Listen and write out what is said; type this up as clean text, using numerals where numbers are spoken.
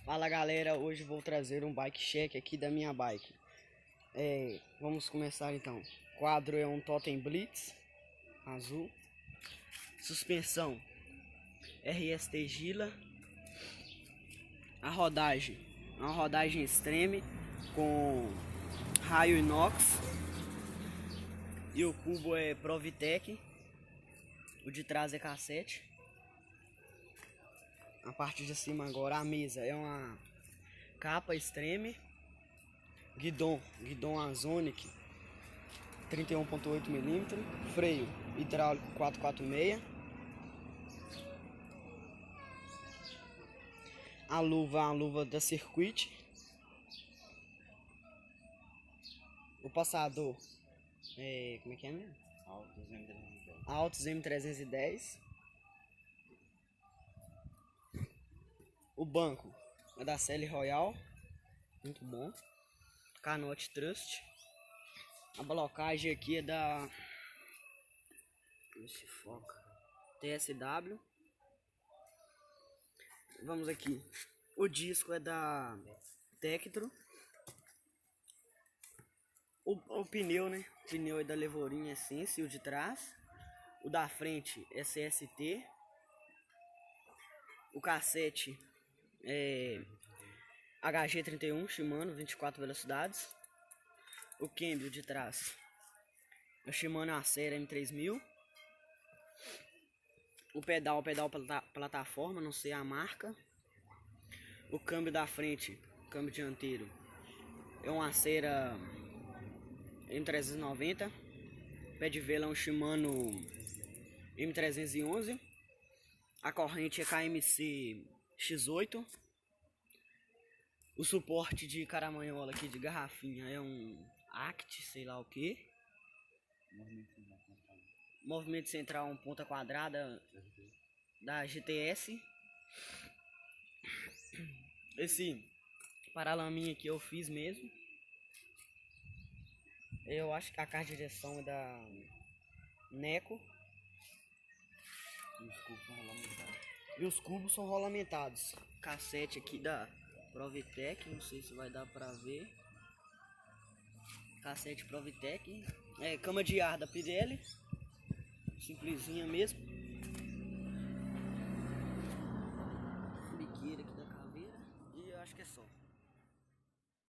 Fala galera, hoje vou trazer um bike check aqui da minha bike. Vamos começar então. Quadro é um Totem Blitz azul. Suspensão RST Gila. A rodagem é uma rodagem extreme com raio inox. E o cubo é Provitec. O de trás é cassete. A parte de cima agora, a mesa é uma capa extreme. Guidon Azonic 31.8 mm. Freio hidráulico 446. A luva da Circuit. O passador como é que é mesmo? Altos M310. O banco é da Selle Royal, muito bom. Canote Trust. A blocagem aqui é da TSW. Vamos aqui. O disco é da Tektro. O pneu, né? O pneu é da Levorin Essence, o de trás. O da frente é CST. O cassete é HG31 Shimano 24 velocidades. O câmbio de trás é o Shimano Acera M3000. O pedal plataforma, não sei a marca. O câmbio da frente, câmbio dianteiro, é um Acera M390. Pé de vela é um Shimano M311. A corrente é KMC X8. O suporte de caramanhola aqui de garrafinha é um Act, sei lá o que. Movimento central, um ponta quadrada da GTS. Esse paralaminha aqui eu fiz mesmo. Eu acho que a caixa de direção é da Neco. E os cubos são rolamentados. Cassete aqui da Provitec, não sei se vai dar pra ver. Cassete Provitec. Cama de ar da Pirelli. Simplesinha mesmo.